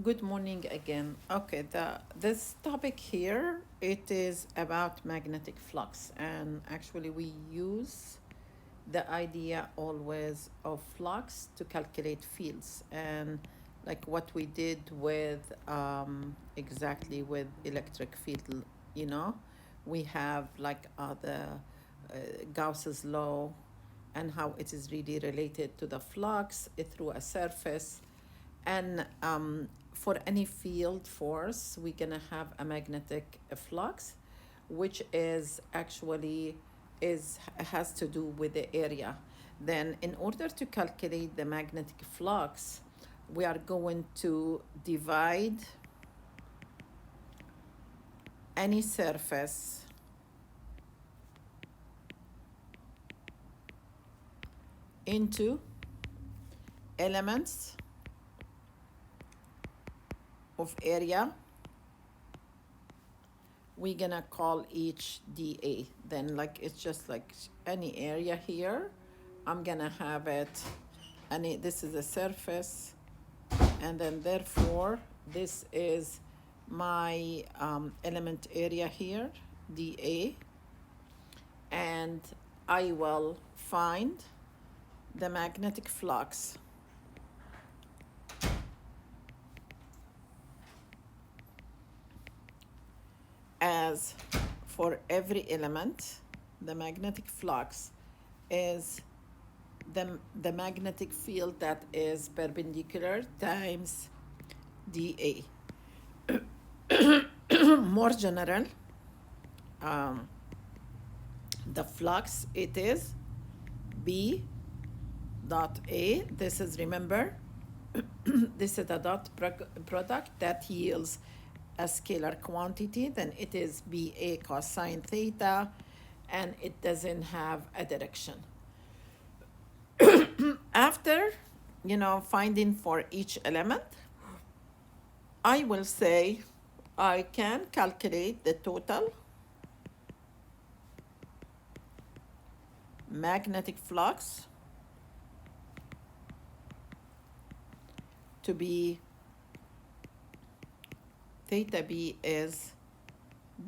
Good morning again. Okay, this topic here it is about magnetic flux, and actually we use the idea always of flux to calculate fields, and like what we did with exactly with electric field, you know, we have like the Gauss's law and how it is really related to the flux through a surface and for any field force, we're gonna have a magnetic flux, which is actually is has to do with the area. Then, in order to calculate the magnetic flux, we are going to divide any surface into elements of area. We're gonna call each dA. Then like it's just like any area here. I'm gonna have it, and this is a surface, and then therefore this is my element area here, dA, and I will find the magnetic flux as for every element. The magnetic flux is the magnetic field that is perpendicular times dA. More general, um, the flux it is B dot A. This is, remember, this is a dot product that yields a scalar quantity. Then it is BA cosine theta, and it doesn't have a direction. After, finding for each element, I will say I can calculate the total magnetic flux to be theta B is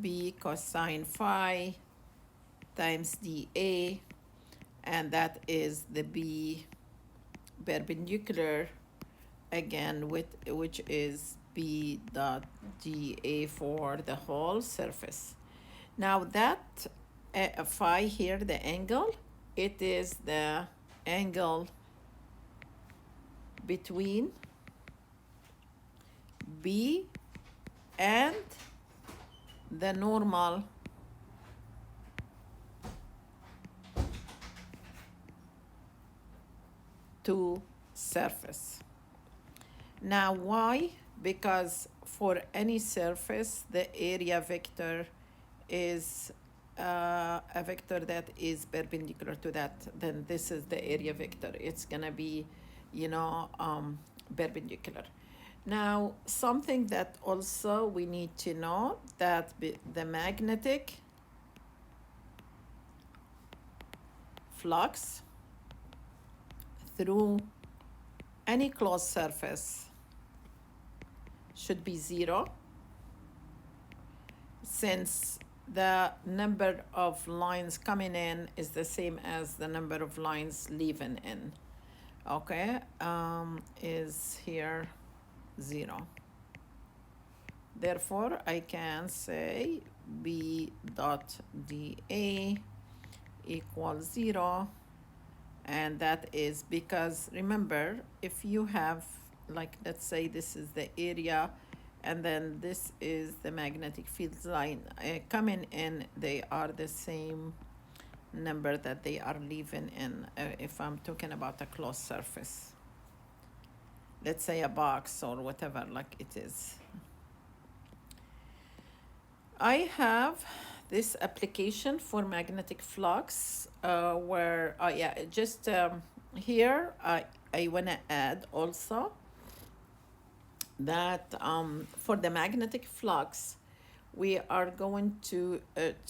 B cosine phi times dA, and that is the B perpendicular again, which is B dot dA for the whole surface. Now that phi here, the angle, it is the angle between B and the normal to surface. Now why? Because for any surface, the area vector is a vector that is perpendicular to that. Then this is the area vector. It's gonna be, perpendicular. Now, something that also we need to know that the magnetic flux through any closed surface should be zero, since the number of lines coming in is the same as the number of lines leaving in. Okay, is here 0. Therefore, I can say B dot dA equals 0, and that is because, remember, if you have, like, let's say this is the area and then this is the magnetic field line coming in, they are the same number that they are leaving in, if I'm talking about a closed surface, let's say a box or whatever, like it is. I have this application for magnetic flux where, just here I want to add also that for the magnetic flux, we are going to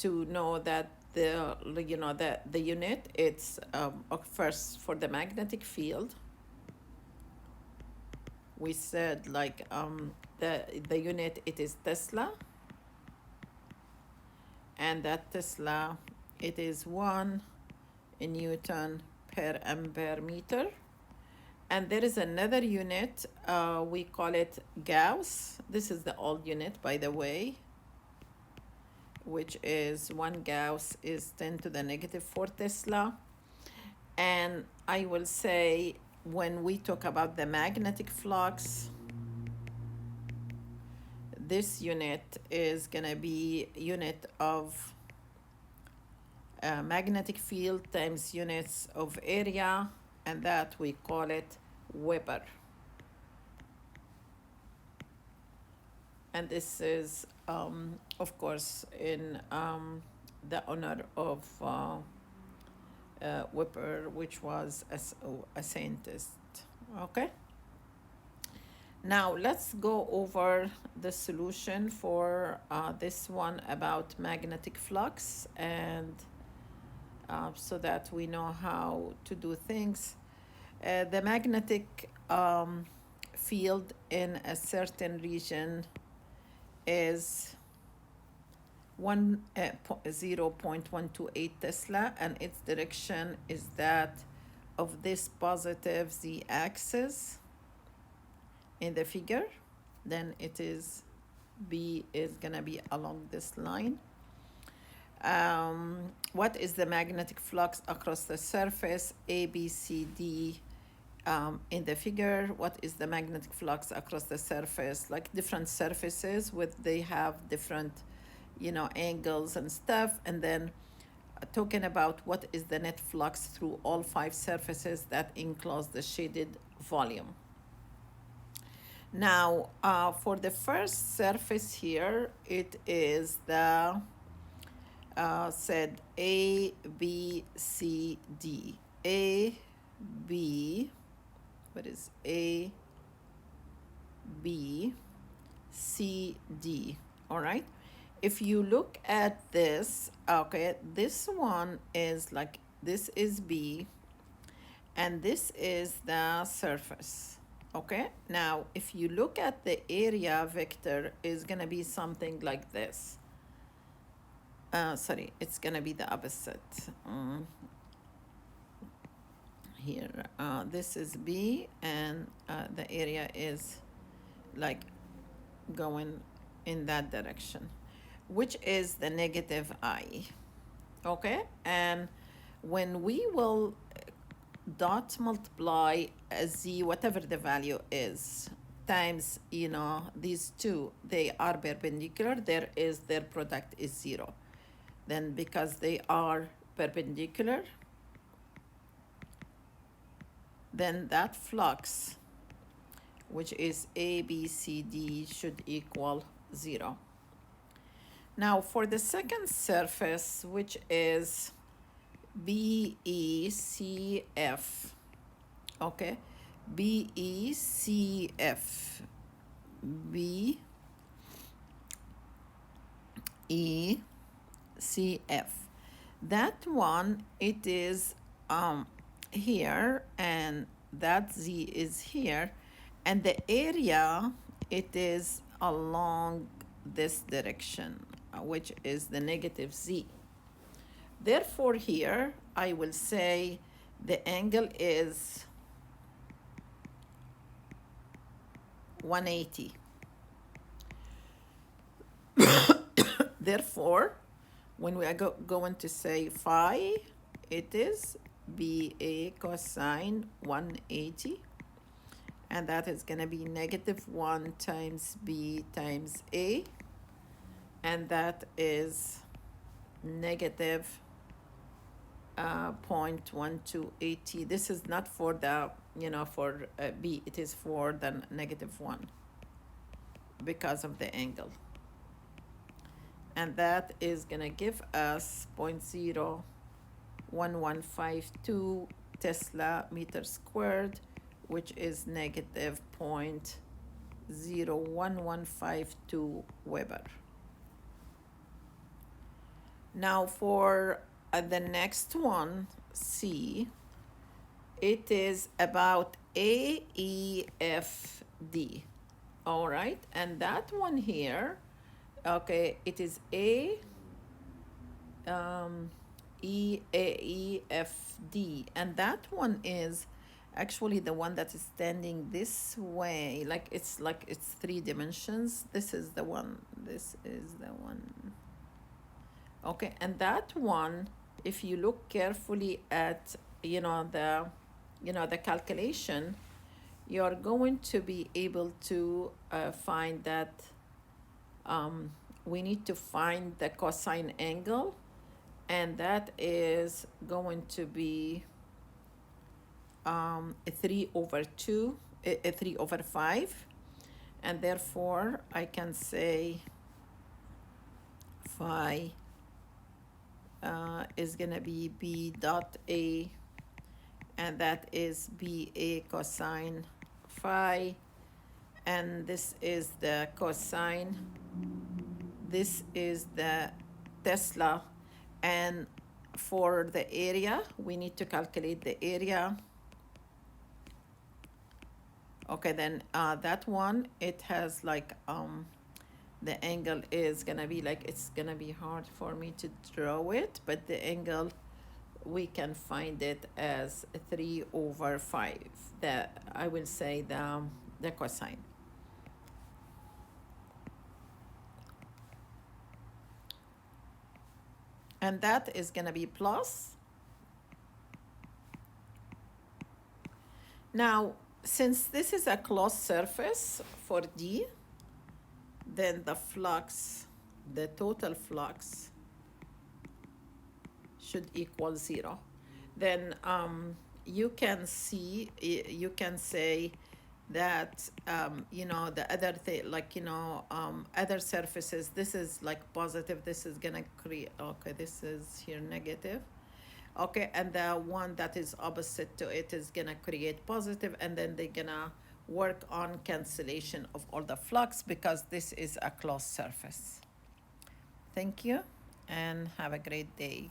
know that the unit, it's first for the magnetic field, we said like the unit, it is Tesla, and that Tesla, it is 1 Newton per ampere meter. And there is another unit, we call it Gauss. This is the old unit, by the way, which is 1 Gauss is 10 to the negative 4 Tesla. And I will say, when we talk about the magnetic flux, this unit is going to be unit of magnetic field times units of area, and that we call it Weber. And this is, of course, in the honor of Weber, which was a scientist. Okay. Now let's go over the solution for this one about magnetic flux, and so that we know how to do things. The magnetic field in a certain region is 0.128 Tesla, and its direction is that of this positive z-axis in the figure. Then it is B is gonna be along this line. What is the magnetic flux across the surface? A, B, C, D in the figure. What is the magnetic flux across the surface? Like different surfaces they have different, angles and stuff. And then talking about what is the net flux through all 5 surfaces that enclose the shaded volume. Now, for the first surface here, it is the said A, B, C, D. A, B, what is A, B, C, D, all right? If you look at this, okay, this one is like, this is B, and this is the surface, okay? Now, if you look at the area vector, is gonna be something like this. Sorry, it's gonna be the opposite. Here, this is B, and the area is like going in that direction, which is the negative I, okay? And when we will dot multiply Z, whatever the value is, times, these two, they are perpendicular, their product is 0. Then because they are perpendicular, then that flux, which is A, B, C, D, should equal 0. Now for the second surface, which is B, E, C, F, okay? B, E, C, F, B, E, C, F. That one, it is here, and that Z is here, and the area, it is along this direction, which is the negative Z. Therefore here, I will say the angle is 180. Therefore, when we are going to say phi, it is BA cosine 180, and that is going to be -1 times B times A, and that is negative 0.1280. This is not for the, for B, it is for the -1 because of the angle. And that is going to give us 0.01152 Tesla meter squared, which is negative 0.01152 Weber. Now for the next one, C, it is about AEF D. All right, and that one here, okay, it is A, um, E, and that one is actually the one that is standing this way, like it's three dimensions. This is the one, this is the one. Okay, and that one, if you look carefully at, the calculation, you're going to be able to find that we need to find the cosine angle, and that is going to be 3 over 2, 3 over 5, and therefore I can say phi is going to be B dot A, and that is BA cosine phi, and this is the cosine, this is the Tesla, and for the area, we need to calculate the area. Okay, then that one, it has like, the angle is gonna be like, it's gonna be hard for me to draw it, but the angle, we can find it as 3 over 5. That I will say the cosine. And that is gonna be plus. Now, since this is a closed surface for D, then the flux, the total flux should equal 0. Then you can see, you can say that, the other thing, like, other surfaces, this is like positive, this is gonna create, okay, this is here negative. Okay, and the one that is opposite to it is gonna create positive, and then they're gonna work on cancellation of all the flux because this is a closed surface. Thank you, and have a great day.